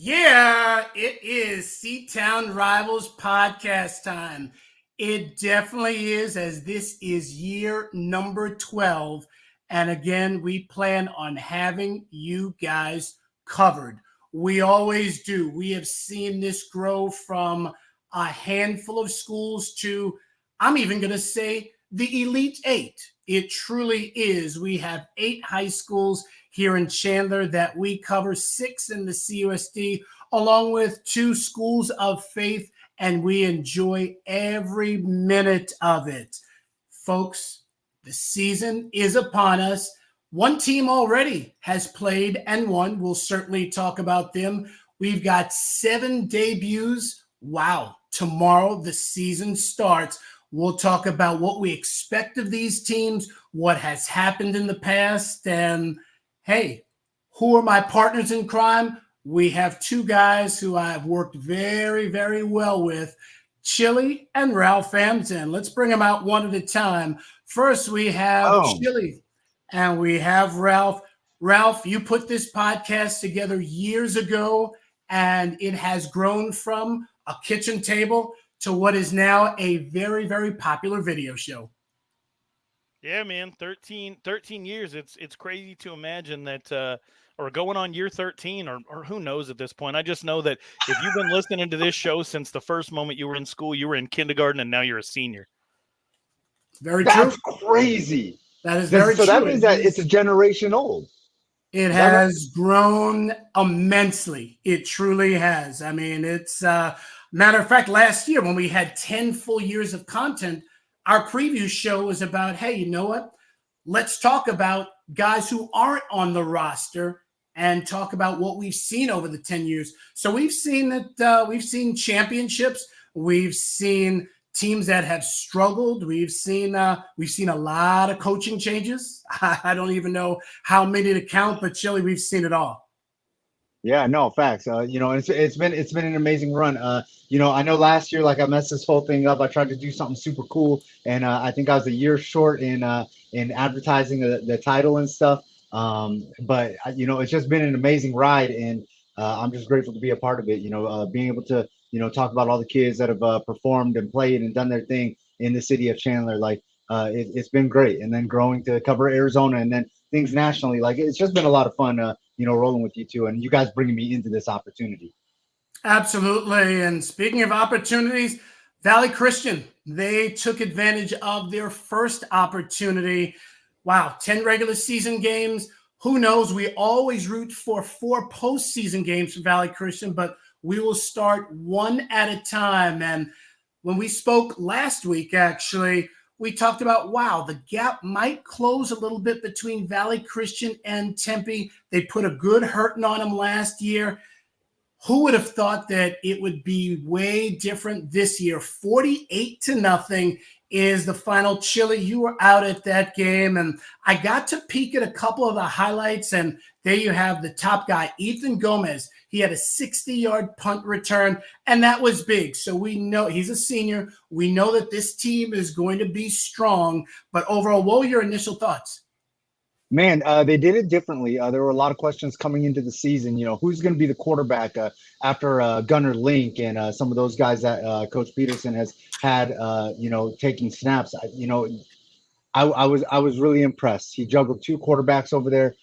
Yeah, it is C-Town Rivals podcast time. It definitely is, as this is year number 12. And again, we plan on having you guys covered. We always do. We have seen this grow from a handful of schools to, I'm even going to say, the Elite Eight. It truly is. We have 8 high schools here in Chandler that we cover, 6 in the CUSD, along with 2 schools of faith, and we enjoy every minute of it. Folks, the season is upon us. One team already has played and won. We'll certainly talk about them. We've got 7 debuts. Wow. Tomorrow the season starts. We'll talk about what we expect of these teams, what has happened in the past, and hey, who are my partners in crime? We have 2 guys who I've worked very, very well with, Chili and Ralph Amsden. Let's bring them out one at a time. First, we have Chili and we have Ralph. Ralph, you put this podcast together years ago, and it has grown from a kitchen table to what is now a very, very popular video show. Yeah, man, 13 years. It's crazy to imagine that, or going on year 13, or who knows at this point. I just know that if you've been listening to this show since the first moment you were in school, you were in kindergarten, and now you're a senior. Very true. That's crazy. That is very true. So that it means that it's a generation old. It has grown immensely. It truly has. I mean, it's matter of fact, last year when we had 10 full years of content, our preview show was about, hey, you know what? Let's talk about guys who aren't on the roster and talk about what we've seen over the 10 years. So we've seen that we've seen championships. We've seen teams that have struggled. We've seen a lot of coaching changes. I don't even know how many to count, but Chili, we've seen it all. Yeah, no, facts. It's been an amazing run. I know last year, like, I messed this whole thing up. I tried to do something super cool, and I think I was a year short in advertising the title and stuff. But it's just been an amazing ride, and I'm just grateful to be a part of it. Being able to talk about all the kids that have performed and played and done their thing in the city of Chandler. Like, it's been great, and then growing to cover Arizona and then things nationally. Like, it's just been a lot of fun. Rolling with you two, and you guys bringing me into this opportunity. Absolutely. And speaking of opportunities, Valley Christian, they took advantage of their first opportunity. Wow, 10 regular season games. Who knows? We always root for 4 postseason games for Valley Christian, but we will start one at a time. And when we spoke last week, actually, we talked about, wow, the gap might close a little bit between Valley Christian and Tempe. They put a good hurting on them last year. Who would have thought that it would be way different this year? 48-0 is the final. Chili, you were out at that game, and I got to peek at a couple of the highlights, and there you have the top guy, Ethan Gomez. He had a 60-yard punt return, and that was big. So we know he's a senior. We know that this team is going to be strong. But overall, what were your initial thoughts? Man, they did it differently. There were a lot of questions coming into the season. Who's going to be the quarterback after Gunnar Link and some of those guys that Coach Peterson has had, taking snaps. I was really impressed. He juggled 2 quarterbacks over there,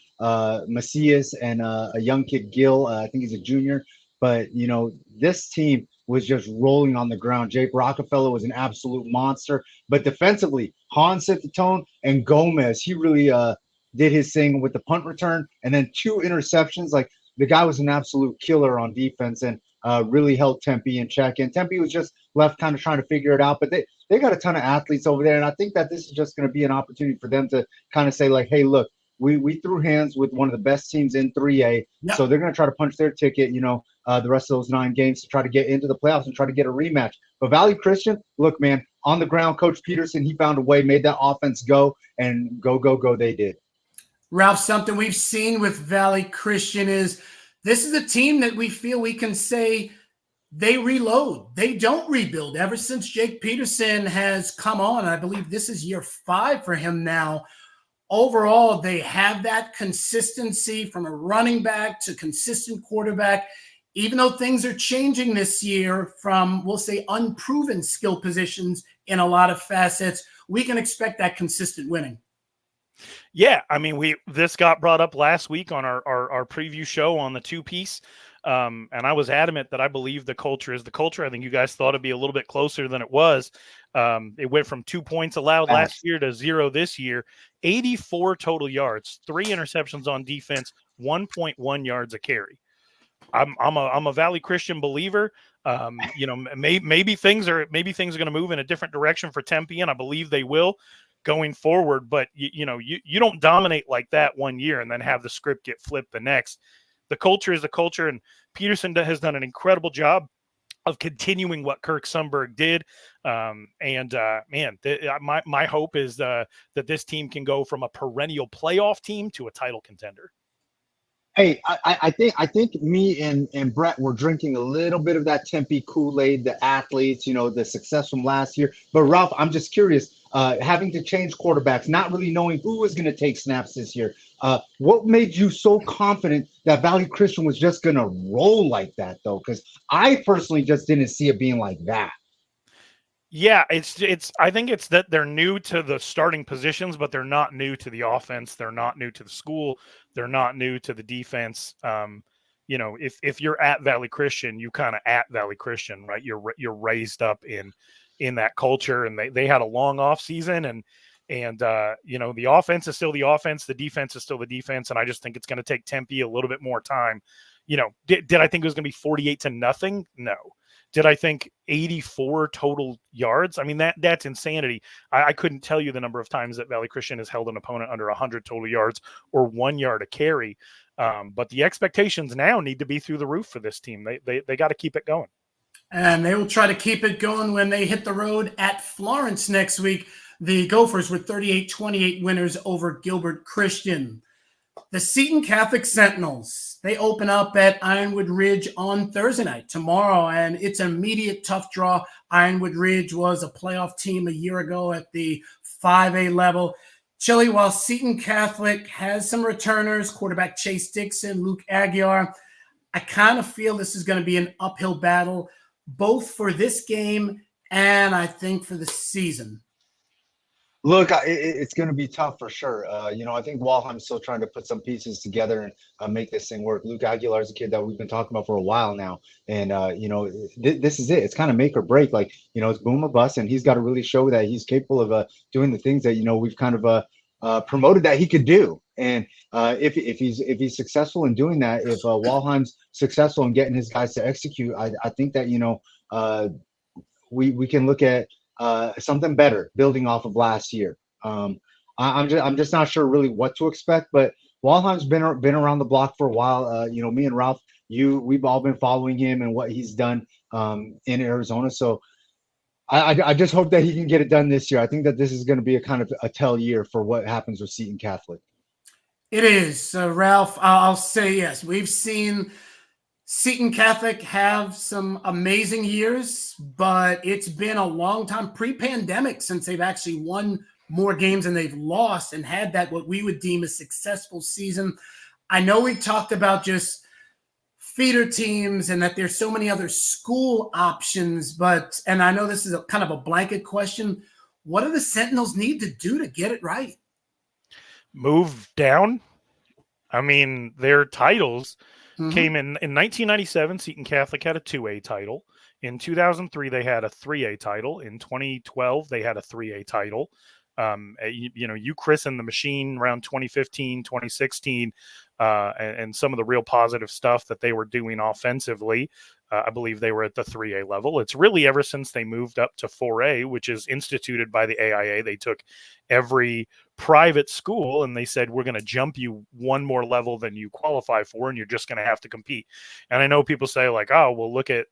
Macias and a young kid, Gil. I think he's a junior. But, this team was just rolling on the ground. Jake Rockefeller was an absolute monster. But defensively, Hans set the tone, and Gomez, he really did his thing with the punt return and then 2 interceptions. Like, the guy was an absolute killer on defense and really held Tempe in check. And Tempe was just left kind of trying to figure it out. But they got a ton of athletes over there. And I think that this is just going to be an opportunity for them to kind of say, like, hey, look, we threw hands with one of the best teams in 3A. Yep. So they're going to try to punch their ticket, the rest of those 9 games to try to get into the playoffs and try to get a rematch. But Valley Christian, look, man, on the ground, Coach Peterson, he found a way, made that offense go, and go they did. Ralph, something we've seen with Valley Christian is this is a team that we feel we can say they reload. They don't rebuild. Ever since Jake Peterson has come on, I believe this is year 5 for him now. Overall, they have that consistency from a running back to consistent quarterback. even though things are changing this year from, we'll say, unproven skill positions in a lot of facets, we can expect that consistent winning. Yeah, I mean, this got brought up last week on our preview show on the two-piece, and I was adamant that I believe the culture is the culture. I think you guys thought it'd be a little bit closer than it was. It went from 2 points allowed last year to 0 this year. 84 total yards, 3 interceptions on defense, 1.1 yards a carry. I'm a Valley Christian believer. Maybe things are going to move in a different direction for Tempe, and I believe they will going forward. But you don't dominate like that one year and then have the script get flipped the next. The culture is the culture, and Peterson has done an incredible job of continuing what Kirk Sundberg did. My hope is that this team can go from a perennial playoff team to a title contender. Hey, I think me and Brett were drinking a little bit of that Tempe Kool-Aid, the athletes, the success from last year. But Ralph, I'm just curious, having to change quarterbacks, not really knowing who was going to take snaps this year. What made you so confident that Valley Christian was just going to roll like that, though? Because I personally just didn't see it being like that. Yeah, I think it's that they're new to the starting positions, but they're not new to the offense. They're not new to the school. They're not new to the defense. If you're at Valley Christian, you kind of at Valley Christian, right? You're raised up in that culture, and they had a long off season, and the offense is still the offense, the defense is still the defense, and I just think it's going to take Tempe a little bit more time. Did I think it was going to be 48-0? No. Did I think 84 total yards? I mean, that's insanity. I couldn't tell you the number of times that Valley Christian has held an opponent under 100 total yards or 1 yard a carry. But the expectations now need to be through the roof for this team. They got to keep it going. And they will try to keep it going when they hit the road at Florence next week. The Gophers were 38-28 winners over Gilbert Christian. The Seton Catholic Sentinels, they open up at Ironwood Ridge on Thursday night, tomorrow, and it's an immediate tough draw. Ironwood Ridge was a playoff team a year ago at the 5A level. Chili, while Seton Catholic has some returners, quarterback Chase Dixon, Luke Aguiar, I kind of feel this is going to be an uphill battle, both for this game and I think for the season. Look, it's going to be tough for sure. I think Walheim's still trying to put some pieces together and make this thing work. Luke Aguilar is a kid that we've been talking about for a while now. And, this is it. It's kind of make or break. Like, it's boom or bust. And he's got to really show that he's capable of doing the things that, we've kind of promoted that he could do. And if he's successful in doing that, if Walheim's successful in getting his guys to execute, I think that, we can look at something better building off of last year. I'm just not sure really what to expect, but Walheim's been around the block for a while. Me and Ralph, we've all been following him and what he's done in Arizona. So I just hope that he can get it done this year. I think that this is going to be a kind of a tell year for what happens with Seton Catholic. It is. Ralph, I'll say yes. We've seen Seton Catholic have some amazing years, but it's been a long time pre-pandemic since they've actually won more games than they've lost and had that what we would deem a successful season. I know we talked about just feeder teams and that there's so many other school options, and I know this is a kind of a blanket question. What do the Sentinels need to do to get it right? Move down. I mean, their titles came in 1997. Seton Catholic had a 2A title. In 2003, they had a 3A title. In 2012, they had a 3A title. You christened the machine around 2015, 2016, and some of the real positive stuff that they were doing offensively. I believe they were at the 3A level. It's really ever since they moved up to 4A, which is instituted by the AIA. They took every private school and they said, we're going to jump you one more level than you qualify for, and you're just going to have to compete. And I know people say like, oh, well, look at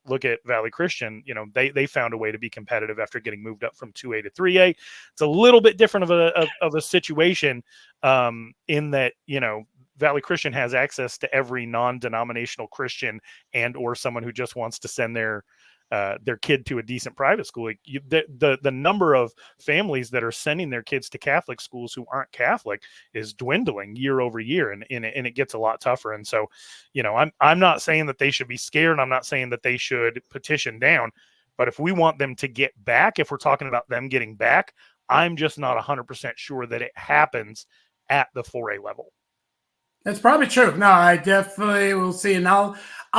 Valley Christian. They found a way to be competitive after getting moved up from 2A to 3A. It's a little bit different of a situation in that, Valley Christian has access to every non-denominational Christian and or someone who just wants to send their their kid to a decent private school. Like the number of families that are sending their kids to Catholic schools who aren't Catholic is dwindling year over year, and it gets a lot tougher. And so, I'm not saying that they should be scared. I'm not saying that they should petition down, but if we want them to get back, if we're talking about them getting back, I'm just not 100% sure that it happens at the 4A level. That's probably true. No, I definitely will see. And I'll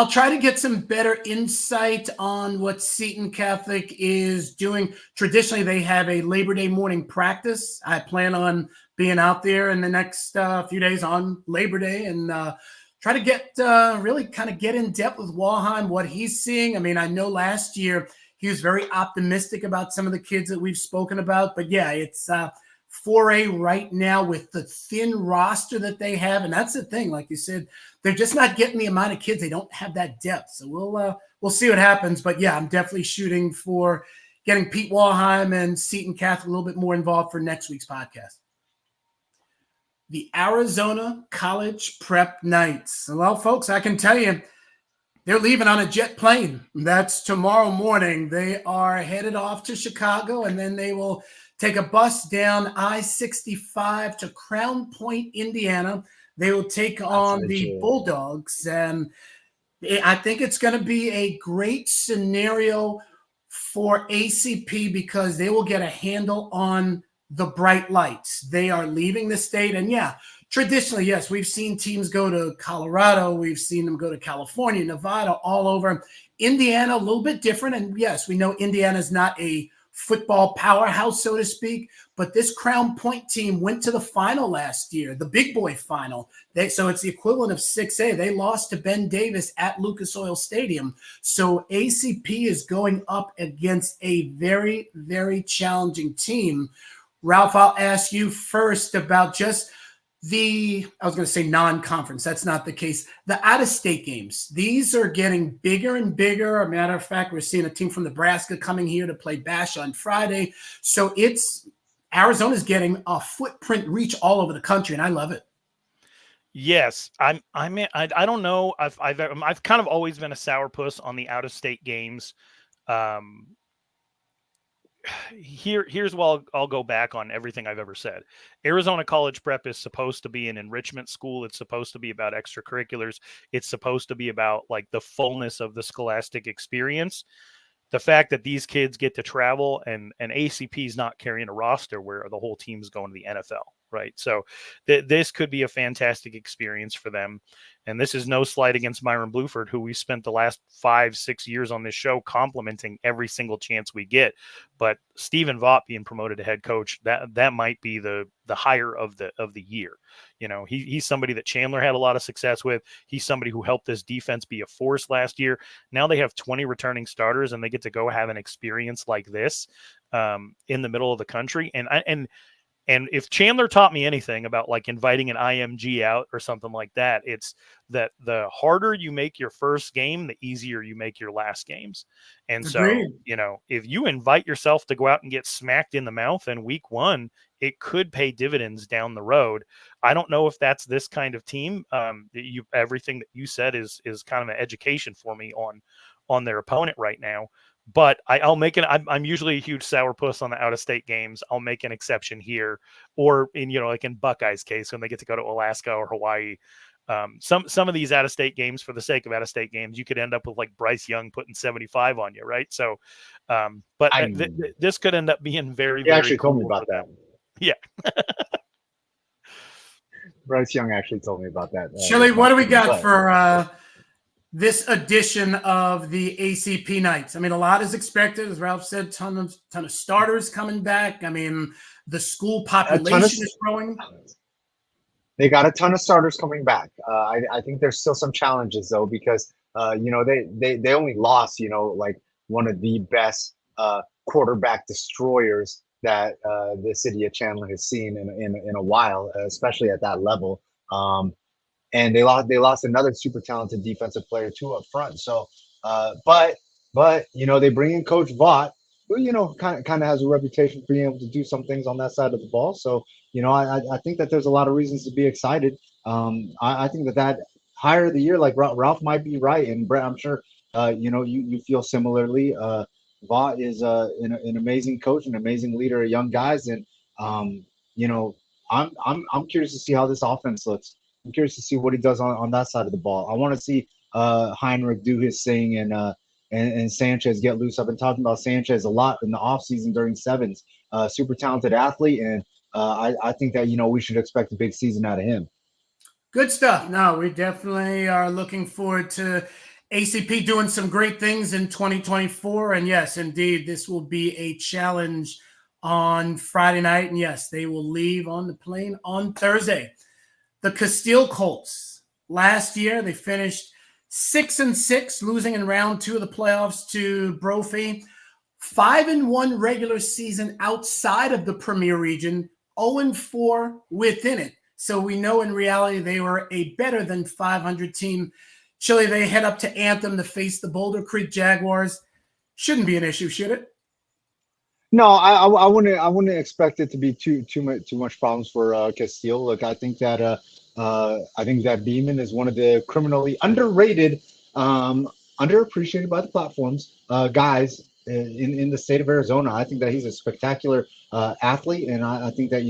try to get some better insight on what Seton Catholic is doing. Traditionally, they have a Labor Day morning practice. I plan on being out there in the next few days on Labor Day and try to get really kind of get in depth with Walheim, what he's seeing. I mean, I know last year he was very optimistic about some of the kids that we've spoken about. But yeah, it's 4A right now with the thin roster that they have. And that's the thing, like you said, they're just not getting the amount of kids. They don't have that depth. So we'll see what happens. But yeah, I'm definitely shooting for getting Pete Walheim and Seton Catholic a little bit more involved for next week's podcast. The Arizona College Prep Nights. Well, folks, I can tell you, they're leaving on a jet plane. That's tomorrow morning. They are headed off to Chicago, and then they will take a bus down I-65 to Crown Point, Indiana. They will take on the Bulldogs, and I think it's going to be a great scenario for ACP because they will get a handle on the bright lights. They are leaving the state, and yeah, traditionally, yes, we've seen teams go to Colorado. We've seen them go to California, Nevada, all over. Indiana, a little bit different, and yes, we know Indiana is not a football powerhouse, so to speak, but this Crown Point team went to the final last year, the big boy final. So it's the equivalent of 6A. They lost to Ben Davis at Lucas Oil Stadium. So ACP is going up against a very, very challenging team. Ralph, I'll ask you first about just I was going to say non-conference. That's not the case. The out-of-state games, these are getting bigger and bigger. As a matter of fact, we're seeing a team from Nebraska coming here to play Basha on Friday. So Arizona's getting a footprint reach all over the country, and I love it. Yes, I don't know. I've kind of always been a sourpuss on the out-of-state games. Here's where I'll go back on everything I've ever said. Arizona College Prep is supposed to be an enrichment school. It's supposed to be about extracurriculars. It's supposed to be about like the fullness of the scholastic experience. The fact that these kids get to travel and ACP is not carrying a roster where the whole team's going to the NFL, right? So this could be a fantastic experience for them. And this is no slight against Myron Bluford, who we spent the last 5-6 years on this show complimenting every single chance we get. But Stephen Vaught being promoted to head coach, that might be the hire of the year. He's somebody that Chandler had a lot of success with. He's somebody who helped this defense be a force last year. Now they have 20 returning starters, and they get to go have an experience like this in the middle of the country. And if Chandler taught me anything about like inviting an IMG out or something like that, it's that the harder you make your first game, the easier you make your last games. And Agreed. So, if you invite yourself to go out and get smacked in the mouth in week one, it could pay dividends down the road. I don't know if that's this kind of team. Everything that you said is kind of an education for me on their opponent right now. But I'll make I'm usually a huge sourpuss on the out-of-state games. I'll make an exception here, or like in Buckeyes' case when they get to go to Alaska or Hawaii. Some of these out-of-state games, for the sake of out-of-state games, you could end up with like Bryce Young putting 75 on you, right? So, but this could end up being very. He actually told me about that. Yeah. Bryce Young actually told me about that. Chili, what do we got for this edition of the ACP Nights? I mean, a lot is expected. As Ralph said, ton of starters coming back. I mean, the school population is growing. They got a ton of starters coming back. I think there's still some challenges, though, because, they only lost, like one of the best quarterback destroyers that the city of Chandler has seen in a while, especially at that level. And they lost another super talented defensive player too up front. So, but they bring in Coach Vaught, who kind of has a reputation for being able to do some things on that side of the ball. So, I think that there's a lot of reasons to be excited. I think that hire of the year, like Ralph might be right, and Brett, I'm sure you feel similarly. Vaught is an amazing coach, an amazing leader of young guys, and you know, I'm curious to see how this offense looks. I'm curious to see what he does on that side of the ball. I want to see Heinrich do his thing and Sanchez get loose. I've been talking about Sanchez a lot in the offseason during sevens. Super talented athlete, and I think that we should expect a big season out of him. Good stuff. No, we definitely are looking forward to ACP doing some great things in 2024. And yes, indeed, this will be a challenge on Friday night. And yes, they will leave on the plane on Thursday. The Casteel Colts, last year, they finished 6-6, losing in round 2 of the playoffs to Brophy. 5-1 regular season outside of the Premier region, 0-4 within it. So we know in reality they were a better than 500 team. Chile, they head up to Anthem to face the Boulder Creek Jaguars. Shouldn't be an issue, should it? No, I wouldn't expect it to be too much problems for Castile. Look, I think that Beeman is one of the criminally underrated, underappreciated by the platforms guys in the state of Arizona. I think that he's a spectacular athlete, and I think that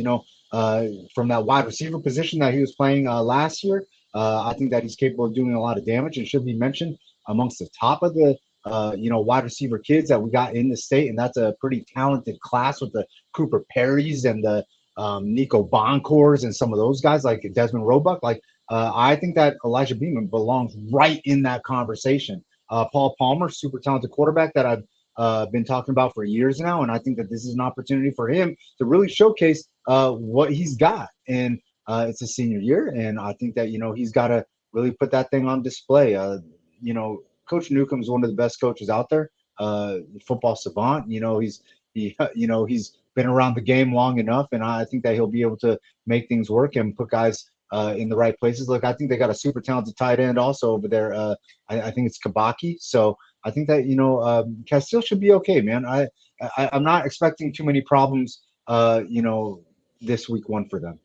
from that wide receiver position that he was playing last year, I think that he's capable of doing a lot of damage and should be mentioned amongst the top of the wide receiver kids that we got in the state, and that's a pretty talented class with the Cooper Perrys and the Nico Boncours and some of those guys like Desmond Roebuck. I think that Elijah Beeman belongs right in that conversation. Paul Palmer, super talented quarterback that I've been talking about for years now, and I think that this is an opportunity for him to really showcase what he's got. And it's a senior year, and I think that he's got to really put that thing on display. Coach Newcomb's one of the best coaches out there. Football savant. He's been around the game long enough, and I think that he'll be able to make things work and put guys in the right places. Look, I think they got a super talented tight end also over there. I think it's Kabaki. So I think that Castile should be okay, man. I'm not expecting too many problems. This week 1 for them.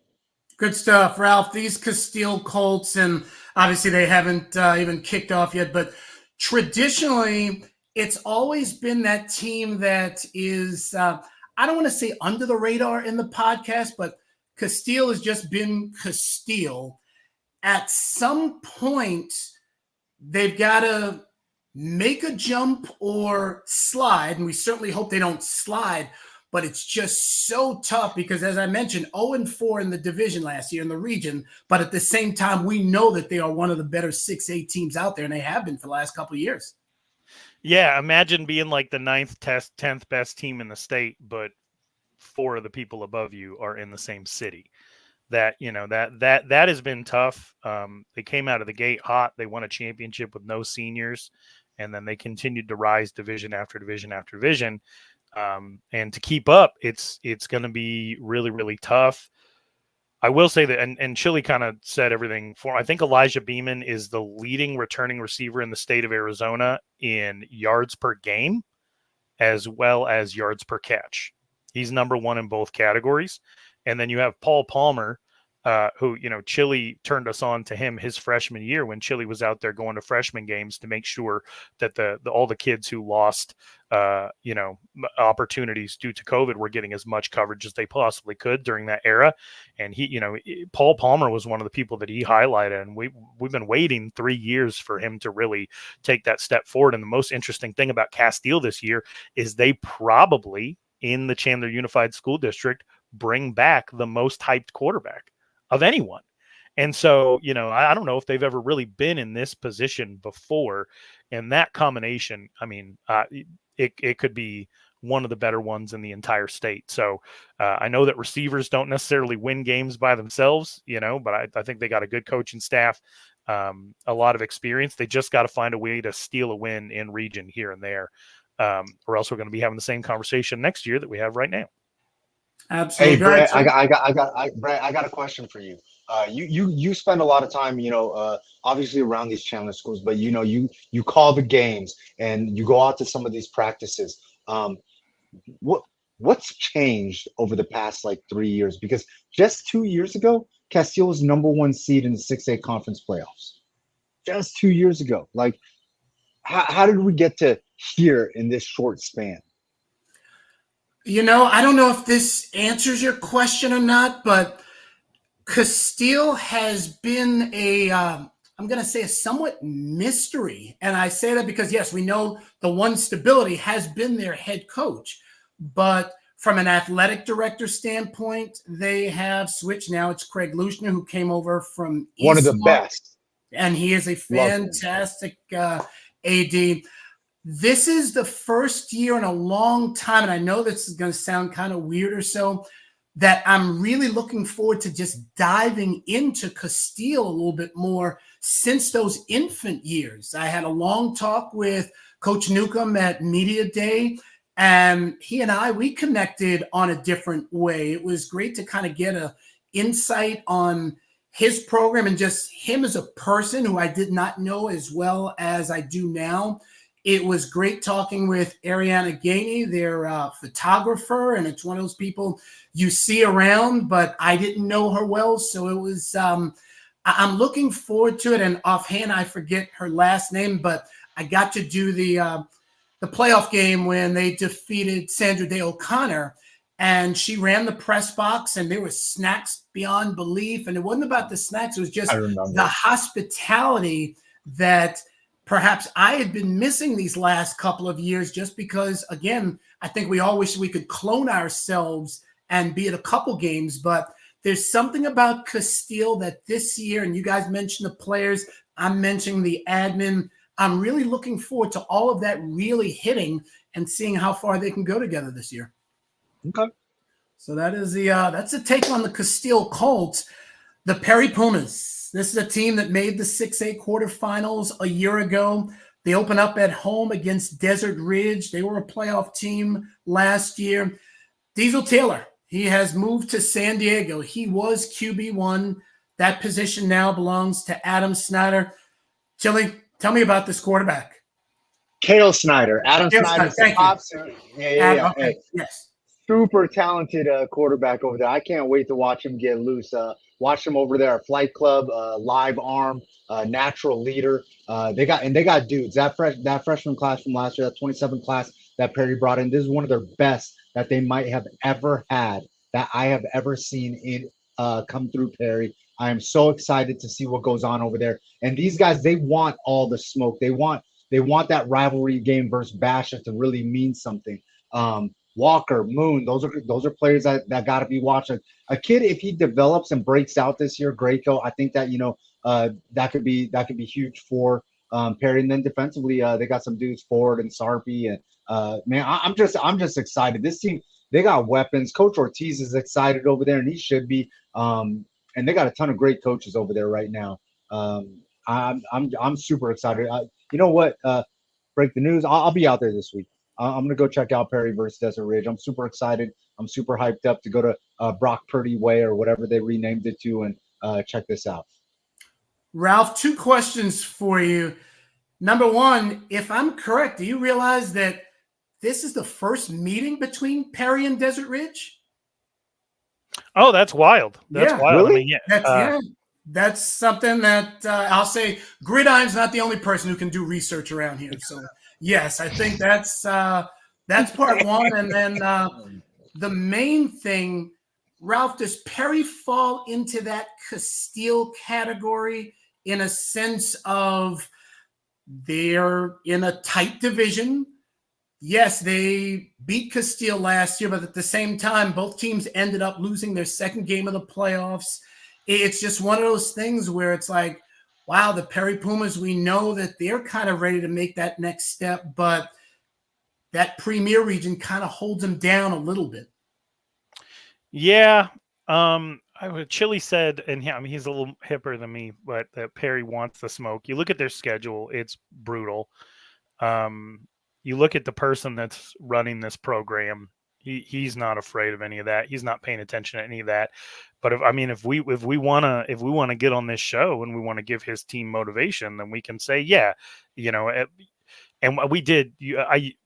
Good stuff, Ralph. These Castile Colts, and obviously they haven't even kicked off yet, but traditionally it's always been that team that is, I don't want to say under the radar in the podcast, but Castile has just been Castile. At some point, they've got to make a jump or slide, and we certainly hope they don't slide, but it's just so tough because, as I mentioned, 0-4 in the division last year in the region, but at the same time, we know that they are one of the better 6A teams out there, and they have been for the last couple of years. Yeah, imagine being like the 9th, 10th best team in the state, but 4 of the people above you are in the same city. That has been tough. They came out of the gate hot. They won a championship with no seniors, and then they continued to rise division after division after division. And to keep up, it's going to be really, really tough. I will say that, and Chili kind of said everything for. I think Elijah Beeman is the leading returning receiver in the state of Arizona in yards per game, as well as yards per catch. He's number 1 in both categories. And then you have Paul Palmer, who, Chili turned us on to him his freshman year when Chili was out there going to freshman games to make sure that all the kids who lost, opportunities due to COVID were getting as much coverage as they possibly could during that era. And Paul Palmer was one of the people that he highlighted, and we've been waiting 3 years for him to really take that step forward. And the most interesting thing about Castile this year is they probably, in the Chandler Unified School District, bring back the most hyped quarterback of anyone. And so, I don't know if they've ever really been in this position before. And that combination, it could be one of the better ones in the entire state. So I know that receivers don't necessarily win games by themselves, but I think they got a good coaching staff, a lot of experience. They just got to find a way to steal a win in region here and there. Or else we're going to be having the same conversation next year that we have right now. Absolutely. Hey, Brett, I got a question for you. You spend a lot of time, obviously around these Chandler schools, but you call the games and you go out to some of these practices. What's changed over the past 3 years? Because just 2 years ago, Castile was number 1 seed in the 6A conference playoffs. Just 2 years ago, how did we get to here in this short span? I don't know if this answers your question or not, but Casteel has been I'm going to say a somewhat mystery. And I say that because, yes, we know the one stability has been their head coach. But from an athletic director standpoint, they have switched. Now it's Craig Luschner, who came over from One of the Eastmark, best. and he is a fantastic AD. This is the first year in a long time, and I know this is going to sound kind of weird or so, that I'm really looking forward to just diving into Casteel a little bit more since those infant years. I had a long talk with Coach Newcomb at Media Day, and he and we connected on a different way. It was great to kind of get an insight on his program and just him as a person who I did not know as well as I do now. It was great talking with Ariana Gainey, their photographer, and it's one of those people you see around, but I didn't know her well, so it was. I'm looking forward to it. And offhand, I forget her last name, but I got to do the playoff game when they defeated Sandra Day O'Connor, and she ran the press box, and there were snacks beyond belief. And it wasn't about the snacks; it was just the hospitality that perhaps I had been missing these last couple of years, just because, again, I think we all wish we could clone ourselves and be at a couple games. But there's something about Casteel that this year, and you guys mentioned the players, I'm mentioning the admin, I'm really looking forward to all of that really hitting and seeing how far they can go together this year. Okay. So that is that's the take on the Casteel Colts. The Perry Pumas. This is a team that made the 6A quarterfinals a year ago. They open up at home against Desert Ridge. They were a playoff team last year. Diesel Taylor, he has moved to San Diego. He was QB1. That position now belongs to Adam Snyder. Chili, tell me about this quarterback. Cale Snyder. Adam Snyder. Thank you. Yeah. Okay. Hey. Yes. Super talented quarterback over there. I can't wait to watch him get loose. Watch him over there at Flight Club, live arm, natural leader. They got dudes. That freshman class from last year, that 27 class that Perry brought in, this is one of their best that they might have ever had, that I have ever seen in come through Perry. I am so excited to see what goes on over there. And these guys, they want all the smoke. They want that rivalry game versus Basha to really mean something. Walker, Moon, those are players that got to be watching. A kid, if he develops and breaks out this year, Grayco, I think that that could be huge for Perry. And then defensively, they got some dudes forward and Sarpy, and man, I'm just excited. This team, they got weapons. Coach Ortiz is excited over there, and he should be. And they got a ton of great coaches over there right now. I'm super excited. You know what? Break the news. I'll be out there this week. I'm going to go check out Perry versus Desert Ridge. I'm super excited. I'm super hyped up to go to Brock Purdy Way or whatever they renamed it to and check this out. Ralph, 2 questions for you. Number one, if I'm correct, do you realize that this is the first meeting between Perry and Desert Ridge? Oh, that's wild. That's wild. Really? I mean, that's something that I'll say Gridiron's not the only person who can do research around here. So yes, I think that's part one. And then the main thing, Ralph, does Perry fall into that Casteel category in a sense of they're in a tight division? Yes, they beat Casteel last year, but at the same time, both teams ended up losing their second game of the playoffs. It's just one of those things where it's like, wow, the Perry Pumas, we know that they're kind of ready to make that next step, but that premier region kind of holds them down a little bit. Yeah. Chili said, and I mean, he's a little hipper than me, but that Perry wants the smoke. You look at their schedule, it's brutal. You look at the person that's running this program, he's not afraid of any of that. He's not paying attention to any of that. But if we want to get on this show and we want to give his team motivation, then we can say, yeah, and we did.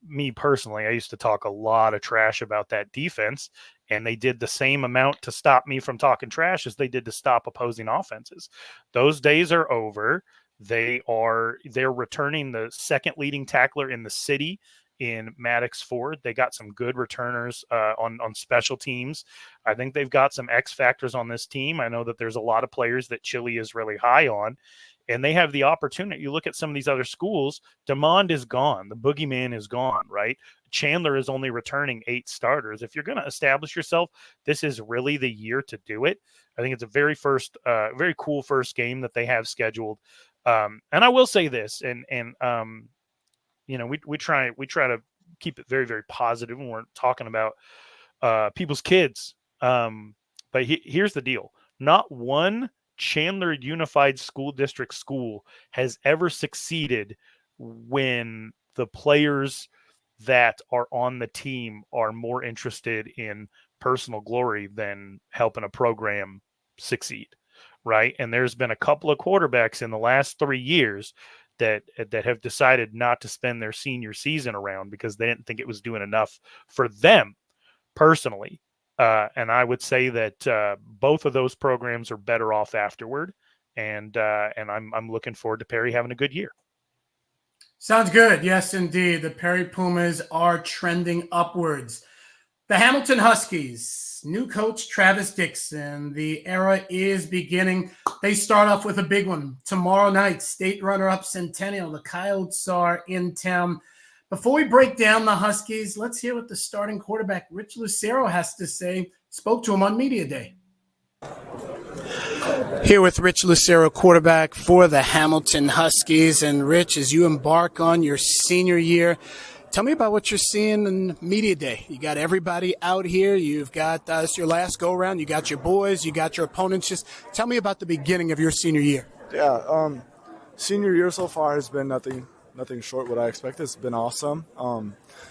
Me personally, I used to talk a lot of trash about that defense, and they did the same amount to stop me from talking trash as they did to stop opposing offenses. Those days are over. They're returning the second leading tackler in the city in Maddox Ford. They got some good returners on special teams. I think they've got some X factors on this team. I know that there's a lot of players that Chile is really high on, and they have the opportunity. You look at some of these other schools, Demond is gone. The boogeyman is gone, right? Chandler is only returning 8 starters. If you're going to establish yourself, this is really the year to do it. I think it's a very cool first game that they have scheduled. And I will say this, and we try to keep it very, very positive when we're talking about people's kids. But here's the deal. Not one Chandler Unified School District school has ever succeeded when the players that are on the team are more interested in personal glory than helping a program succeed, right? And there's been a couple of quarterbacks in the last 3 years that have decided not to spend their senior season around because they didn't think it was doing enough for them personally. And I would say that both of those programs are better off afterward. And I'm looking forward to Perry having a good year. Sounds good. Yes, indeed. The Perry Pumas are trending upwards. The Hamilton Huskies, new coach Travis Dixon. The era is beginning. They start off with a big one. Tomorrow night, state runner-up Centennial. The Coyotes are in town. Before we break down the Huskies, let's hear what the starting quarterback, Rich Lucero, has to say. Spoke to him on Media Day. Here with Rich Lucero, quarterback for the Hamilton Huskies. And Rich, as you embark on your senior year, tell me about what you're seeing in Media Day. You got everybody out here. You've got it's your last go-around. You got your boys. You got your opponents. Just tell me about the beginning of your senior year. Yeah, senior year so far has been nothing short what I expected. It's been awesome.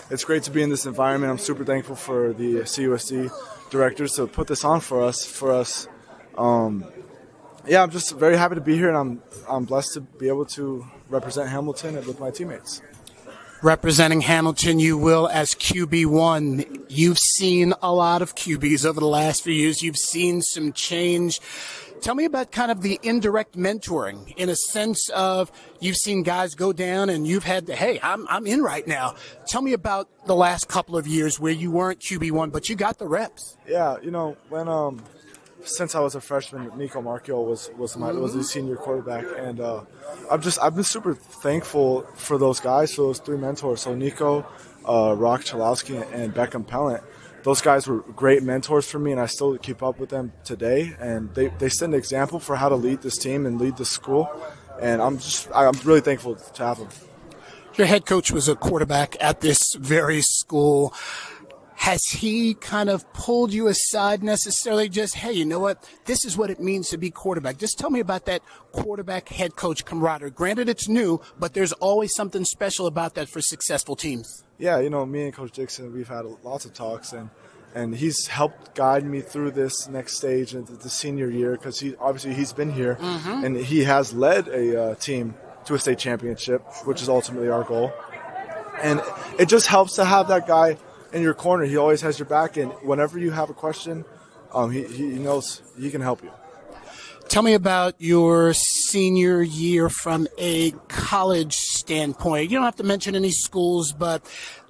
It's great to be in this environment. I'm super thankful for the CUSD directors to put this on for us. Yeah, I'm just very happy to be here, and I'm blessed to be able to represent Hamilton with my teammates. Representing Hamilton, you will as QB1. You've seen a lot of QBs over the last few years. You've seen some change. Tell me about kind of the indirect mentoring in a sense of you've seen guys go down and you've had to, hey, I'm in right now. Tell me about the last couple of years where you weren't QB1, but you got the reps. Yeah, when since I was a freshman, Nico Marchiol was the senior quarterback, and I've been super thankful for those guys, for those 3 mentors. So Nico, Rock Chalowski, and Beckham Pellant. Those guys were great mentors for me, and I still keep up with them today. And they set an example for how to lead this team and lead the school. And I'm really thankful to have them. Your head coach was a quarterback at this very school. Has he kind of pulled you aside necessarily just, hey, you know what, this is what it means to be quarterback? Just tell me about that quarterback head coach camaraderie. Granted, it's new, but there's always something special about that for successful teams. Yeah, me and Coach Dixon, we've had lots of talks, and he's helped guide me through this next stage into the senior year because he's been here, and he has led a team to a state championship, which is ultimately our goal. And it just helps to have that guy in your corner. He always has your back, and whenever you have a question, he knows he can help you. Tell me about your senior year from a college standpoint. You don't have to mention any schools, but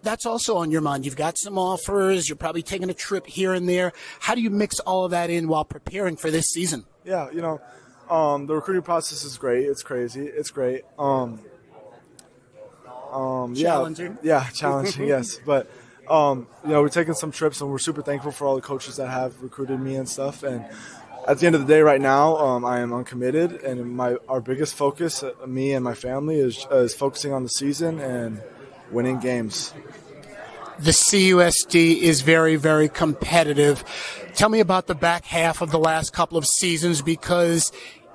that's also on your mind. You've got some offers. You're probably taking a trip here and there. How do you mix all of that in while preparing for this season? Yeah, the recruiting process is great. It's crazy. It's great. Challenging. Yeah, challenging, yes. But we're taking some trips, and we're super thankful for all the coaches that have recruited me and stuff. And at the end of the day, right now, I am uncommitted, and our biggest focus, me and my family, is focusing on the season and winning games. The CUSD is very, very competitive. Tell me about the back half of the last couple of seasons, because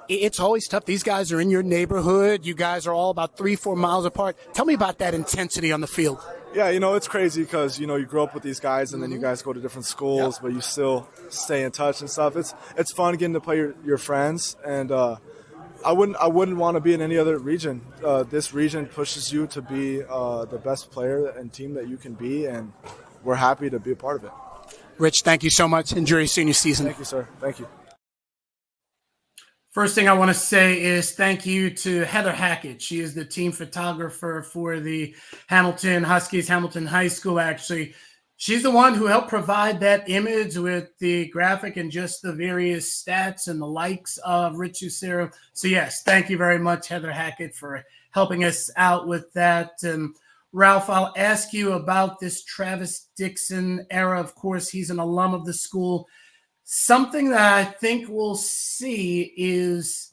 it's always tough. These guys are in your neighborhood. You guys are all about 3-4 miles apart. Tell me about that intensity on the field. Yeah, it's crazy because, you grow up with these guys, and then you guys go to different schools, but you still stay in touch and stuff. It's fun getting to play your friends, and I wouldn't want to be in any other region. This region pushes you to be the best player and team that you can be, and we're happy to be a part of it. Rich, thank you so much. Enjoy your senior season. Thank you, sir. Thank you. First thing I want to say is thank you to Heather Hackett. She is the team photographer for the Hamilton Huskies, Hamilton High School, actually. She's the one who helped provide that image with the graphic and just the various stats and the likes of Rich Lucero. So, yes, thank you very much, Heather Hackett, for helping us out with that. And Ralph, I'll ask you about this Travis Dixon era. Of course, he's an alum of the school. Something that I think we'll see is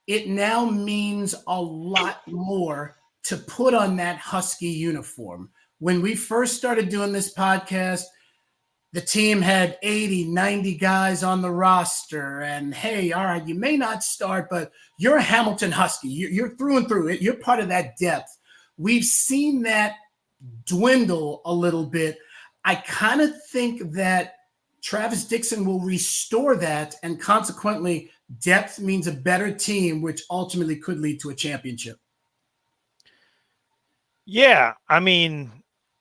it now means a lot more to put on that Husky uniform. When we first started doing this podcast, the team had 80, 90 guys on the roster. And hey, all right, you may not start, but you're a Hamilton Husky. You're through and through. You're part of that depth. We've seen that dwindle a little bit. I kind of think that Travis Dixon will restore that, and consequently, depth means a better team, which ultimately could lead to a championship. Yeah, I mean,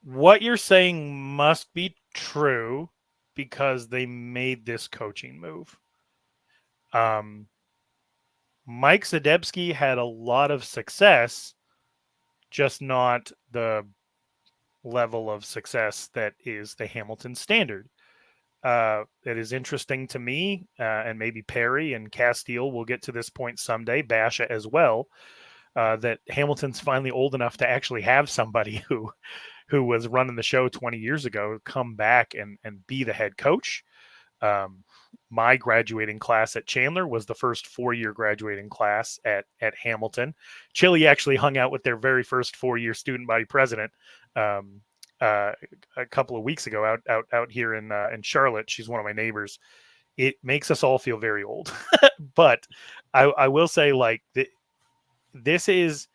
what you're saying must be true because they made this coaching move. Mike Sadebski had a lot of success, just not the level of success that is the Hamilton standard. It is interesting to me, and maybe Perry and Casteel will get to this point someday, Basha as well, that Hamilton's finally old enough to actually have somebody who was running the show 20 years ago come back and be the head coach. My graduating class at Chandler was the first 4-year graduating class at Hamilton. Chile actually hung out with their very first 4-year student body president a couple of weeks ago out here in Charlotte. She's one of my neighbors. It makes us all feel very old, but I will say, like, this is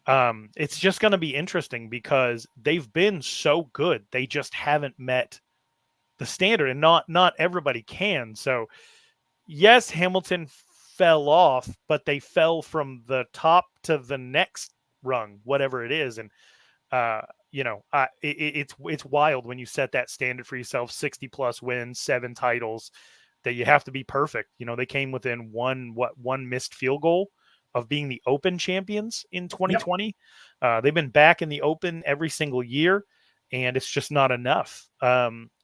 it's just going to be interesting because they've been so good. They just haven't met the standard, and not everybody can. So yes, Hamilton fell off, but they fell from the top to the next rung, whatever it is. And it's wild when you set that standard for yourself, 60 plus wins, 7 titles, that you have to be perfect. They came within one missed field goal of being the Open champions in 2020. Yep. They've been back in the Open every single year, and it's just not enough.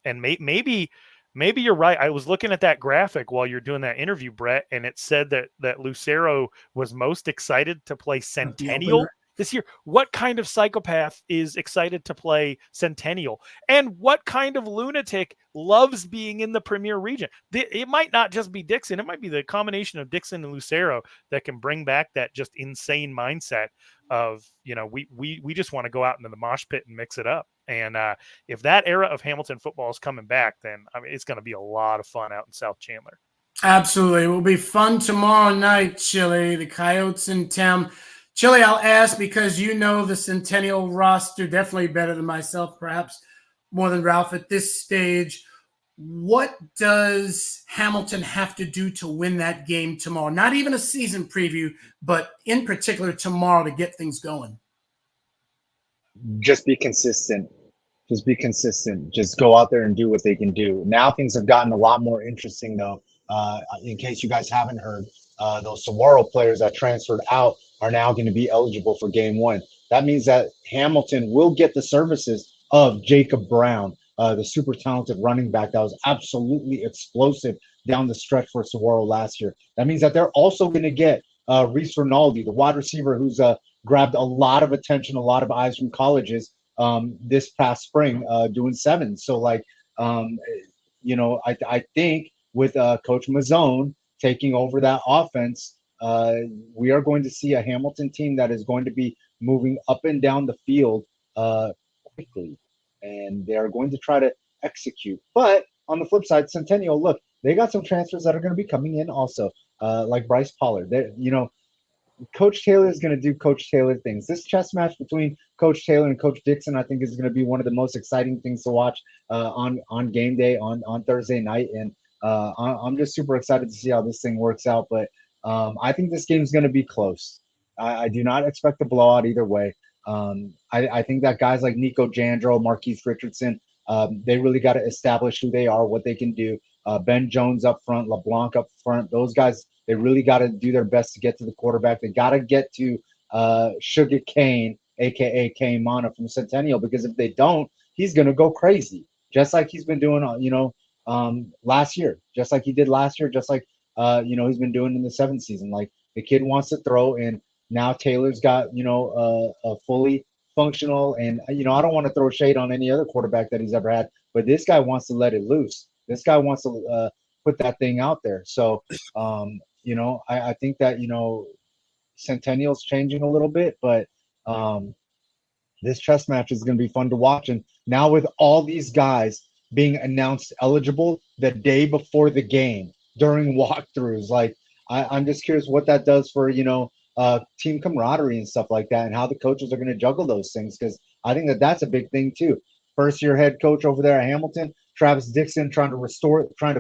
And maybe you're right. I was looking at that graphic while you're doing that interview, Brett, and it said that Lucero was most excited to play Centennial this year. What kind of psychopath is excited to play Centennial? And what kind of lunatic loves being in the Premier Region? It might not just be Dixon. It might be the combination of Dixon and Lucero that can bring back that just insane mindset of, we just want to go out into the mosh pit and mix it up. And if that era of Hamilton football is coming back, then it's going to be a lot of fun out in South Chandler. Absolutely. It will be fun tomorrow night, Chile, the Coyotes in town. Chile, I'll ask because you know the Centennial roster definitely better than myself, perhaps more than Ralph at this stage. What does Hamilton have to do to win that game tomorrow? Not even a season preview, but in particular tomorrow to get things going. Just be consistent. Just be consistent. Just go out there and do what they can do. Now things have gotten a lot more interesting, though. In case you guys haven't heard, those Saguaro players that transferred out are now going to be eligible for game 1. That means that Hamilton will get the services of Jacob Brown, the super talented running back that was absolutely explosive down the stretch for Saguaro last year. That means that they're also going to get Reese Rinaldi, the wide receiver who's grabbed a lot of attention, a lot of eyes from colleges this past spring doing 7. So, I think with Coach Mazzone taking over that offense, we are going to see a Hamilton team that is going to be moving up and down the field quickly, and they are going to try to execute. But on the flip side, Centennial, look, they got some transfers that are going to be coming in also, like Bryce Pollard. Coach Taylor is going to do Coach Taylor things. This chess match between Coach Taylor and Coach Dixon, I think, is going to be one of the most exciting things to watch on game day on Thursday night. And I'm just super excited to see how this thing works out. But I think this game is going to be close. I do not expect a blowout either way. I think that guys like Nico Jandro, Marquise Richardson, they really got to establish who they are, what they can do. Ben Jones up front, LeBlanc up front. Those guys They really got to do their best to get to the quarterback. They got to get to Sugar Kane, aka Kane Mana from Centennial, because if they don't, he's gonna go crazy, just like he's been doing, last year, just like he did last year, just like he's been doing in the seventh season. Like the kid wants to throw, and now Taylor's got a fully functional, and I don't want to throw shade on any other quarterback that he's ever had, but this guy wants to let it loose. This guy wants to put that thing out there. So I think that Centennial's changing a little bit, but this chess match is going to be fun to watch. And now with all these guys being announced eligible the day before the game during walkthroughs, like I'm just curious what that does for team camaraderie and stuff like that, and how the coaches are going to juggle those things, because I think that that's a big thing too. First year head coach over there at Hamilton, Travis Dixon, trying to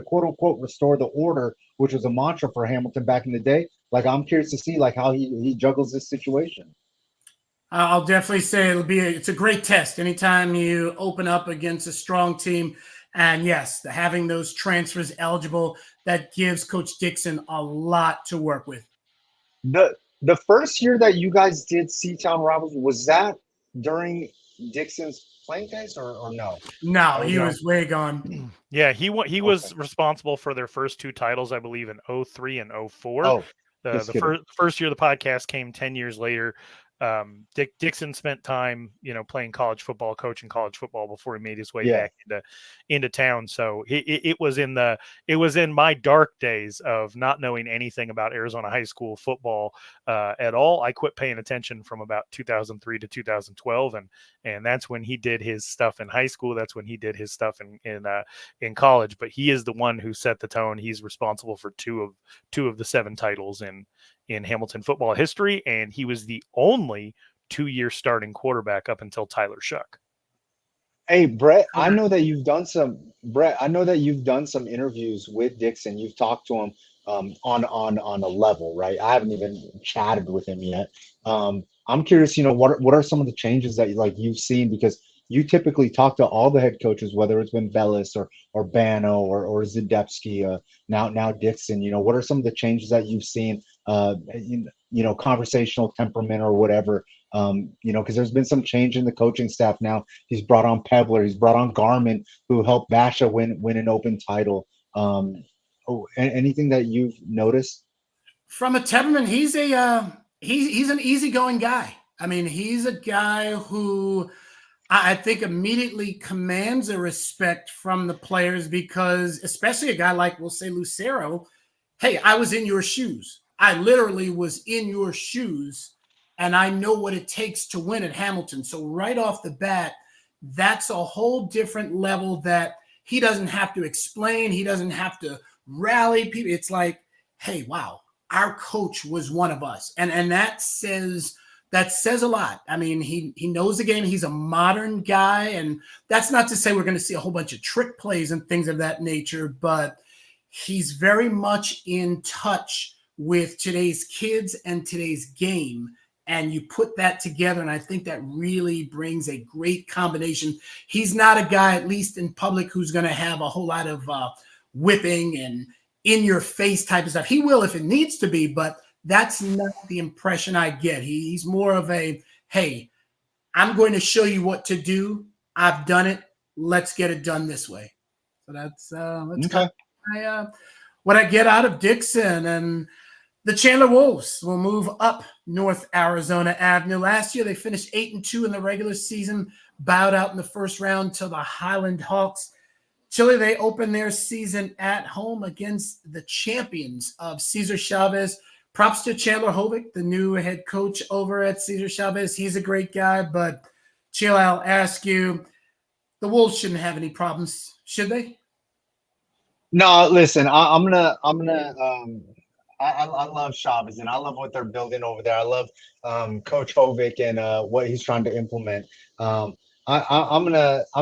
quote unquote restore the order, which was a mantra for Hamilton back in the day. Like, I'm curious to see like how he juggles this situation. I'll definitely say it's a great test anytime you open up against a strong team. And yes, having those transfers eligible, that gives Coach Dixon a lot to work with. The first year that you guys did Seton Rivals, was that during Dixon's playing days or no? No, he was way gone. Yeah, he was responsible for their first two titles, I believe, in 2003 and 2004. Oh, the first year of the podcast came 10 years later. Dixon spent time, playing college football, coaching college football before he made his way back into town. So it was in my dark days of not knowing anything about Arizona high school football at all. I quit paying attention from about 2003 to 2012, and that's when he did his stuff in high school. That's when he did his stuff in college. But he is the one who set the tone. He's responsible for two of the 7 titles in Hamilton football history, and he was the only 2-year starting quarterback up until Tyler Shuck. Hey, Brett, I know that you've done some interviews with Dixon. You've talked to him on a level, right? I haven't even chatted with him yet. I'm curious, what are some of the changes that you've seen, because you typically talk to all the head coaches, whether it's been Bellis or Bano or Zadepski, now Dixon. What are some of the changes that you've seen? Conversational temperament or whatever. Because there's been some change in the coaching staff now. He's brought on Pebler, he's brought on Garmin, who helped Basha win an open title. Anything that you've noticed? From a temperament, he's an easygoing guy. I mean, he's a guy who I think immediately commands a respect from the players, because especially a guy like, we'll say, Lucero, hey, I was in your shoes. I literally was in your shoes, and I know what it takes to win at Hamilton. So right off the bat, that's a whole different level that he doesn't have to explain. He doesn't have to rally people. It's like, hey, wow, our coach was one of us. And that says a lot. I mean, he knows the game. He's a modern guy. And that's not to say we're going to see a whole bunch of trick plays and things of that nature, but he's very much in touch with today's kids and today's game. And you put that together, and I think that really brings a great combination. He's not a guy, at least in public, who's going to have a whole lot of whipping and in-your-face type of stuff. He will if it needs to be, but that's not the impression I get. He's more of a, hey, I'm going to show you what to do. I've done it. Let's get it done this way. So that's okay. What I get out of Dixon. And the Chandler Wolves will move up North Arizona Avenue. Last year, they finished 8-2 in the regular season, bowed out in the first round to the Highland Hawks. Chile, they opened their season at home against the champions of Cesar Chavez. Props to Chandler Hovick, the new head coach over at Cesar Chavez. He's a great guy, but Chile, I'll ask you, the Wolves shouldn't have any problems, should they? No, listen, I love Chavez, and I love what they're building over there. I love Coach Hovick and what he's trying to implement. I'm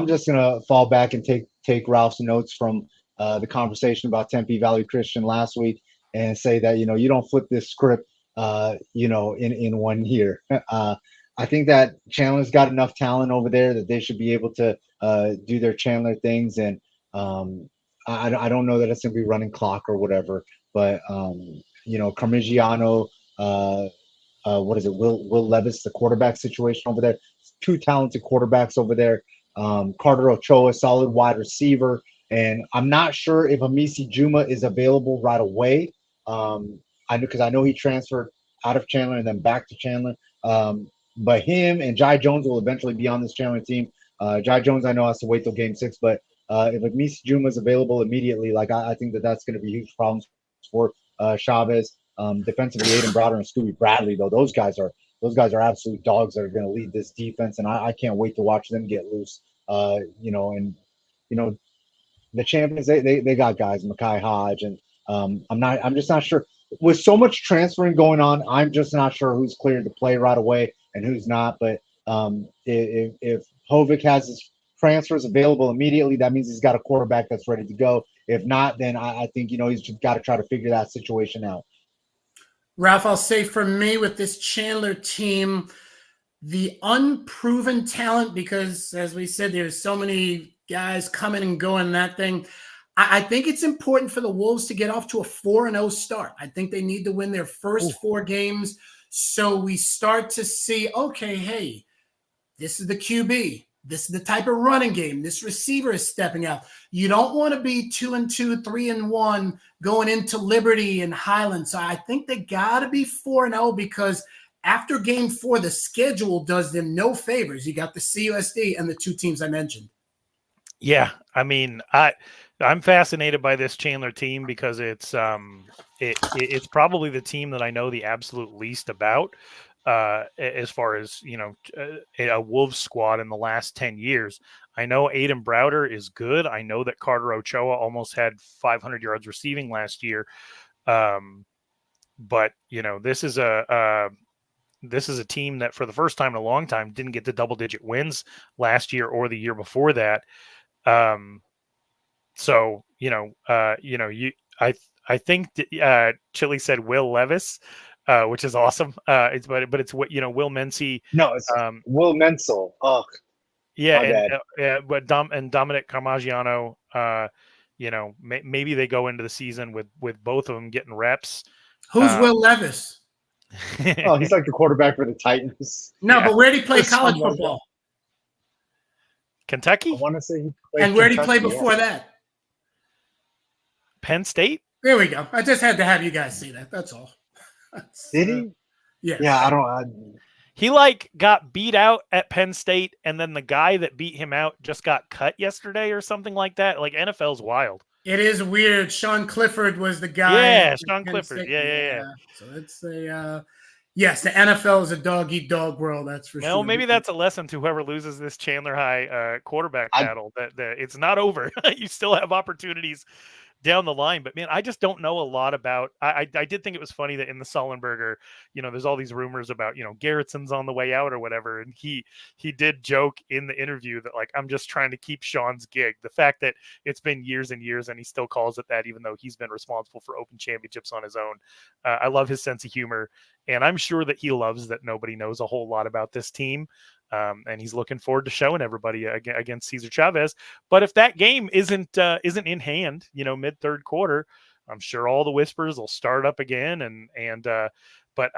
just gonna fall back and take Ralph's notes from the conversation about Tempe Valley Christian last week, and say that you don't flip this script in 1 year. I think that Chandler's got enough talent over there that they should be able to do their Chandler things, and I don't know that it's gonna be running clock or whatever. But Carmigiano, what is it? Will Levis, the quarterback situation over there. Two talented quarterbacks over there. Carter Ochoa, solid wide receiver. And I'm not sure if Amisi Juma is available right away. I know he transferred out of Chandler and then back to Chandler. But him and Jai Jones will eventually be on this Chandler team. Jai Jones, I know, has to wait till game 6, but if Amisi Juma is available immediately, I think that's going to be huge problems for Chavez. Defensively, Aiden Browder and Scooby Bradley, though, those guys are absolute dogs that are going to lead this defense, and I can't wait to watch them get loose. The champions, they got guys, Mekhi Hodge, and I'm just not sure. With so much transferring going on, I'm just not sure who's cleared to play right away and who's not. But if Hovick has his transfers available immediately, that means he's got a quarterback that's ready to go. If not, then I think he's just got to try to figure that situation out. Ralph, I'll say for me with this Chandler team, the unproven talent, because as we said, there's so many guys coming and going in that thing. I think it's important for the Wolves to get off to a 4-0 start. I think they need to win their first 4 games so we start to see, okay, hey, this is the QB. This is the type of running game. This receiver is stepping out. You don't want to be 2-2, 3-1 going into Liberty and Highland. So I think they got to be 4-0 because after game 4, the schedule does them no favors. You got the CUSD and the 2 teams I mentioned. Yeah, I mean, I'm fascinated by this Chandler team because it's probably the team that I know the absolute least about as far as a Wolves squad in the last 10 years. I know Aiden Browder is good. I know that Carter Ochoa almost had 500 yards receiving last year, but this is a team that for the first time in a long time didn't get to double-digit wins last year or the year before that. So I think Chili said Will Levis, which is awesome. It's what Will Mency. No, it's Will Menzel. Oh, yeah, but Dominic Carmigiano. Maybe they go into the season with both of them getting reps. Who's Will Levis? Oh, he's like the quarterback for the Titans. No, but where did he play college football? Kentucky? I want to say he played. And where did he play before that? Penn State? There we go. I just had to have you guys see that. That's all. Did he? Yeah. Yeah, I don't. He got beat out at Penn State, and then the guy that beat him out just got cut yesterday or something like that. Like, NFL's wild. It is weird. Sean Clifford was the guy. Yeah, Sean Clifford. Yeah. So it's yes, the NFL is a dog-eat-dog world. That's for sure. Well, maybe that's a lesson to whoever loses this Chandler High quarterback battle. That it's not over. You still have opportunities down the line. But man, I just don't know a lot about. I did think it was funny that in the Sullenberger, there's all these rumors about Garrettson's on the way out or whatever, and he did joke in the interview that I'm just trying to keep Sean's gig. The fact that it's been years and years and he still calls it that, even though he's been responsible for open championships on his own. I love his sense of humor, and I'm sure that he loves that nobody knows a whole lot about this team. And he's looking forward to showing everybody against Cesar Chavez. But if that game isn't in hand, mid third quarter, I'm sure all the whispers will start up again. But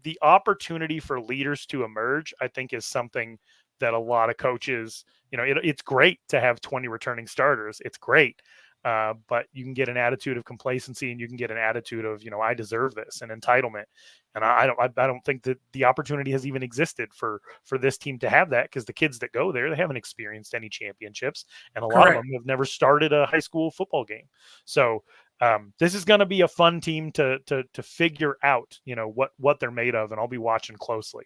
the opportunity for leaders to emerge, I think, is something that a lot of coaches, it's great to have 20 returning starters. It's great. But you can get an attitude of complacency, and you can get an attitude of, I deserve this, and entitlement. And I don't think that the opportunity has even existed for this team to have that, because the kids that go there, they haven't experienced any championships, and a lot of them have never started a high school football game. So this is going to be a fun team to figure out, what they're made of, and I'll be watching closely.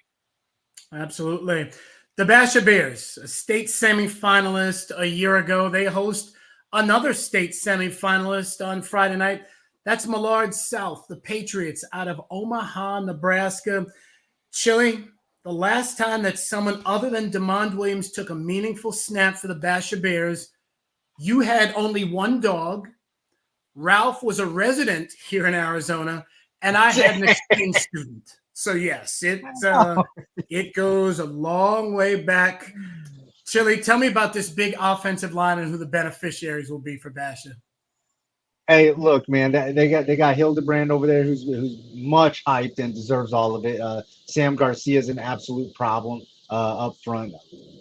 Absolutely. The Basha Bears, a state semifinalist a year ago, they host another state semifinalist on Friday night. That's Millard South, the Patriots out of Omaha, Nebraska. Chili, the last time that someone other than DeMond Williams took a meaningful snap for the Basha Bears, you had only one dog. Ralph was a resident here in Arizona, and I had an exchange student. So yes, it goes a long way back. Chili, tell me about this big offensive line and who the beneficiaries will be for Basha. Hey, look, man, they got Hildebrand over there who's much hyped and deserves all of it. Sam Garcia is an absolute problem up front.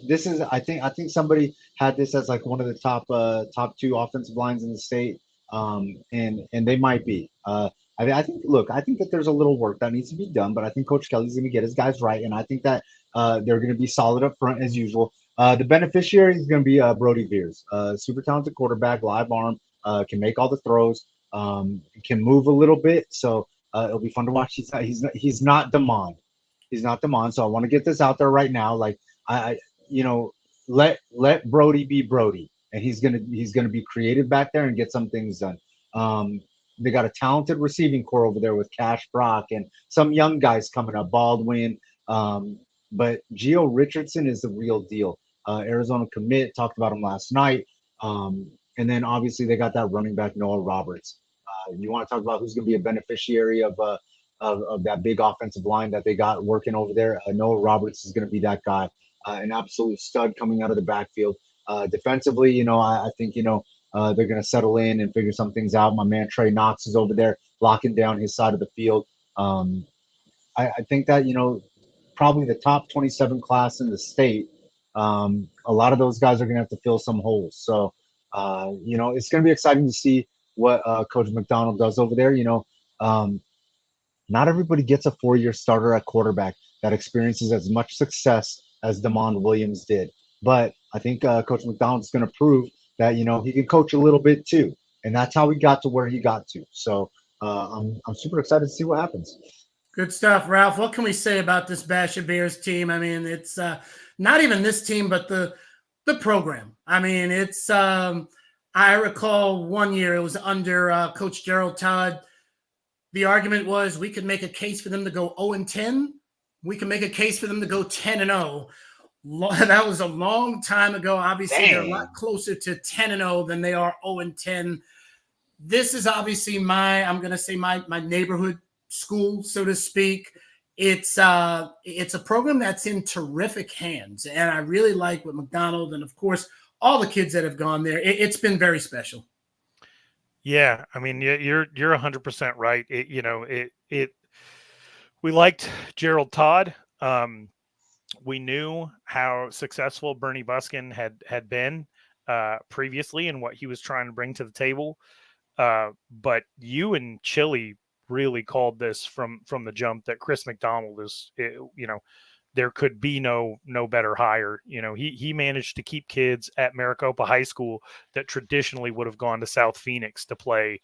This is I think somebody had this as like one of the top two offensive lines in the state, and they might be. I think look, I think that there's a little work that needs to be done, but I think Coach Kelly's going to get his guys right, and I think that they're going to be solid up front as usual. The beneficiary is going to be Brody Veers, super talented quarterback, live arm, can make all the throws, can move a little bit. So it'll be fun to watch. He's not Demond. He's not Demond. So I want to get this out there right now. Like I you know, let Brody be Brody, and he's gonna be creative back there and get some things done. They got a talented receiving core over there with Cash Brock and some young guys coming up, Baldwin. But Gio Richardson is the real deal. Arizona commit, talked about him last night. And then obviously they got that running back Noah Roberts. You want to talk about who's going to be a beneficiary of that big offensive line that they got working over there? Noah Roberts is going to be that guy, an absolute stud coming out of the backfield. Defensively, I think they're going to settle in and figure some things out. My man Trey Knox is over there locking down his side of the field. I think that probably the top 27 class in the state. A lot of those guys are going to have to fill some holes. So, it's going to be exciting to see what Coach McDonald does over there. Not everybody gets a 4-year starter at quarterback that experiences as much success as Damon Williams did. But I think Coach McDonald is going to prove that, he can coach a little bit too. And that's how he got to where he got to. So I'm super excited to see what happens. Good stuff, Ralph. What can we say about this Basha Bears team? I mean, it's not even this team, but the program. I mean, it's I recall one year it was under Coach Gerald Todd. The argument was we could make a case for them to go 0-10. We can make a case for them to go 10-0. That was a long time ago. Obviously, they're a lot closer to 10-0 than they are 0-10. This is obviously I'm going to say my neighborhood school, so to speak. It's a program that's in terrific hands, and I really like what McDonald and, of course, all the kids that have gone there. It's been very special. Yeah, I mean, you're 100% right. We liked Gerald Todd. We knew how successful Bernie Buskin had been previously and what he was trying to bring to the table. But you and Chili really called this from the jump that Chris McDonald is, there could be no better hire. He managed to keep kids at Maricopa High School that traditionally would have gone to South Phoenix to play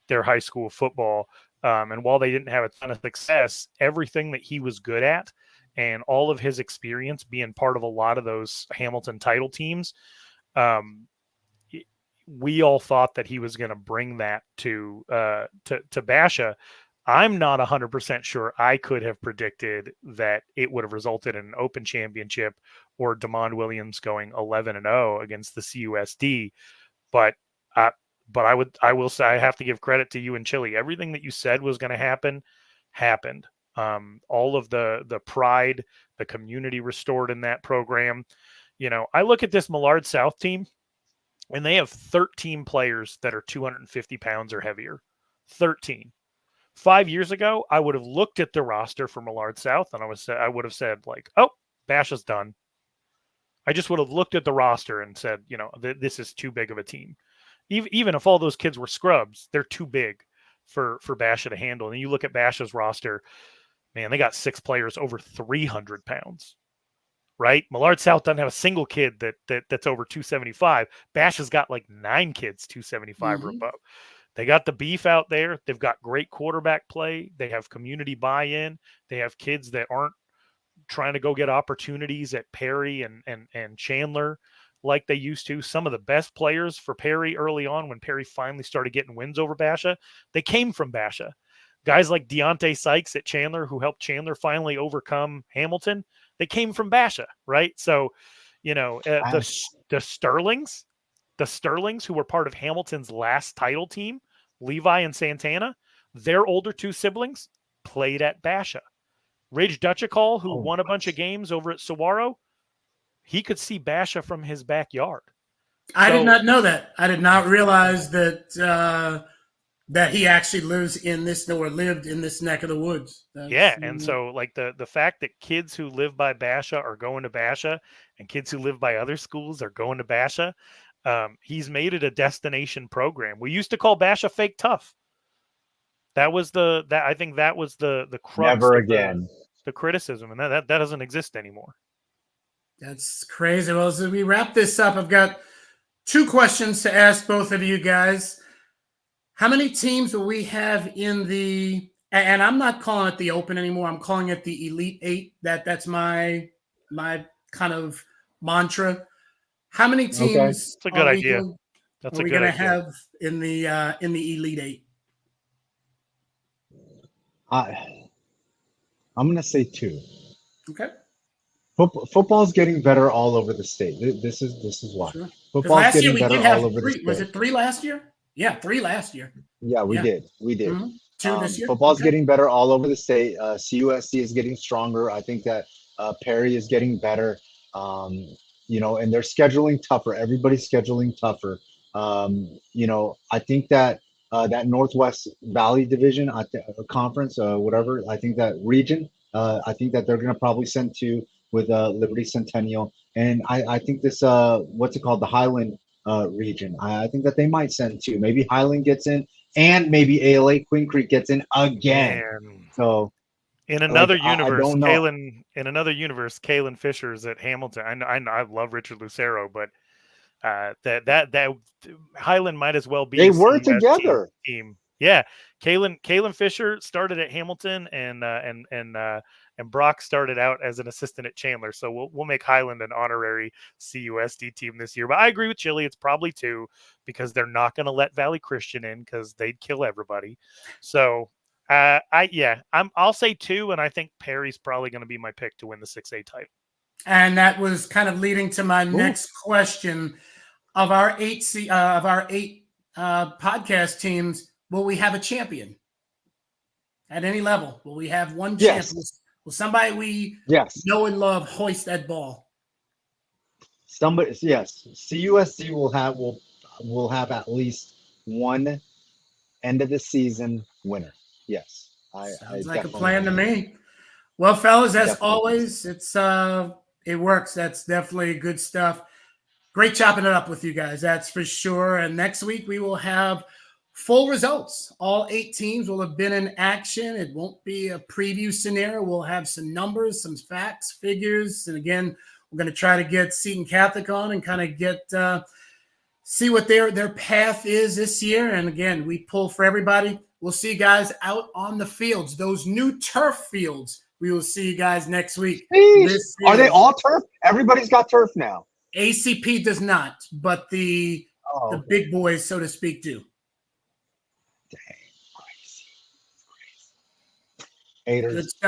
their high school football. And while they didn't have a ton of success, everything that he was good at and all of his experience being part of a lot of those Hamilton title teams, we all thought that he was going to bring that to Basha. I'm not 100% sure I could have predicted that it would have resulted in an open championship or Damon Williams going 11-0 against the CUSD. But I will say I have to give credit to you and Chili. Everything that you said was going to happen happened. All of the pride, the community restored in that program. I look at this Millard South team, and they have 13 players that are 250 pounds or heavier. 13. 5 years ago, I would have looked at the roster for Millard South, and I would have said, like, oh, Basha's done. I just would have looked at the roster and said, this is too big of a team. Even if all those kids were scrubs, they're too big for Basha to handle. And you look at Basha's roster, man, they got 6 players over 300 pounds. Right? Millard South doesn't have a single kid that's over 275. Basha's got like 9 kids 275 or above. They got the beef out there. They've got great quarterback play. They have community buy-in. They have kids that aren't trying to go get opportunities at Perry and Chandler like they used to. Some of the best players for Perry early on, when Perry finally started getting wins over Basha, they came from Basha. Guys like Deontay Sykes at Chandler, who helped Chandler finally overcome Hamilton, they came from Basha, right? So, the Sterlings, who were part of Hamilton's last title team, Levi and Santana, their older 2 siblings played at Basha. Ridge Dutchacall, who won a bunch of games over at Saguaro, he could see Basha from his backyard. I did not know that. I did not realize that That he actually lives in this or lived in this neck of the woods. Yeah, and so like the fact that kids who live by Basha are going to Basha, and kids who live by other schools are going to Basha, he's made it a destination program. We used to call Basha fake tough. That was I think that was the crux Never of again. the criticism, and that doesn't exist anymore. That's crazy. Well, as we wrap this up, I've got 2 questions to ask both of you guys. How many teams will we have in the, and I'm not calling it the Open anymore, I'm calling it the Elite 8. That's my kind of mantra. How many teams That's a good idea. Are we going to have in the Elite 8? I'm going to say 2. Okay. Football's getting better all over the state. This is why. Sure. Football's getting better all over the state. Was it 3 last year? Yeah, 3 last year. Yeah, we did. Mm-hmm. 2 this year. Football's getting better all over the state. CUSC is getting stronger. I think that Perry is getting better. You know, and they're scheduling tougher. Everybody's scheduling tougher. You know, I think that that Northwest Valley Division, conference, whatever. I think that region. I think that they're going to probably send 2 with Liberty Centennial, and I think this what's it called, the Highland region. I think that they might send 2. Maybe Highland gets in, and maybe ALA Queen Creek gets in again. Man. So in another like, universe, I don't know. Kalen Fisher's at Hamilton. I love Richard Lucero, but that Highland might as well be. They were together. Team. Yeah, Kalen Fisher started at Hamilton, and Brock started out as an assistant at Chandler. So we'll make Highland an honorary CUSD team this year. But I agree with Chili. It's probably 2 because they're not going to let Valley Christian in because they'd kill everybody. So I'll say 2, and I think Perry's probably going to be my pick to win the 6A title. And that was kind of leading to my next question. Of our 8 podcast teams, will we have a champion at any level? Will we have one champion? Will somebody we know and love hoist that ball? Somebody, yes. CUSC will have at least one end of the season winner. Yes, sounds like a plan to me. Well, fellas, as always, it works. That's definitely good stuff. Great chopping it up with you guys, that's for sure. And next week we will have full results. All 8 teams will have been in action. It won't be a preview scenario. We'll have some numbers, some facts, figures. And again, we're going to try to get Seton Catholic on and kind of see what their path is this year. And again, we pull for everybody. We'll see you guys out on the fields, those new turf fields. We will see you guys next week. Are they all turf? Everybody's got turf now. ACP does not, but the big boys, so to speak, do. Dang, crazy. Haters. Good stuff.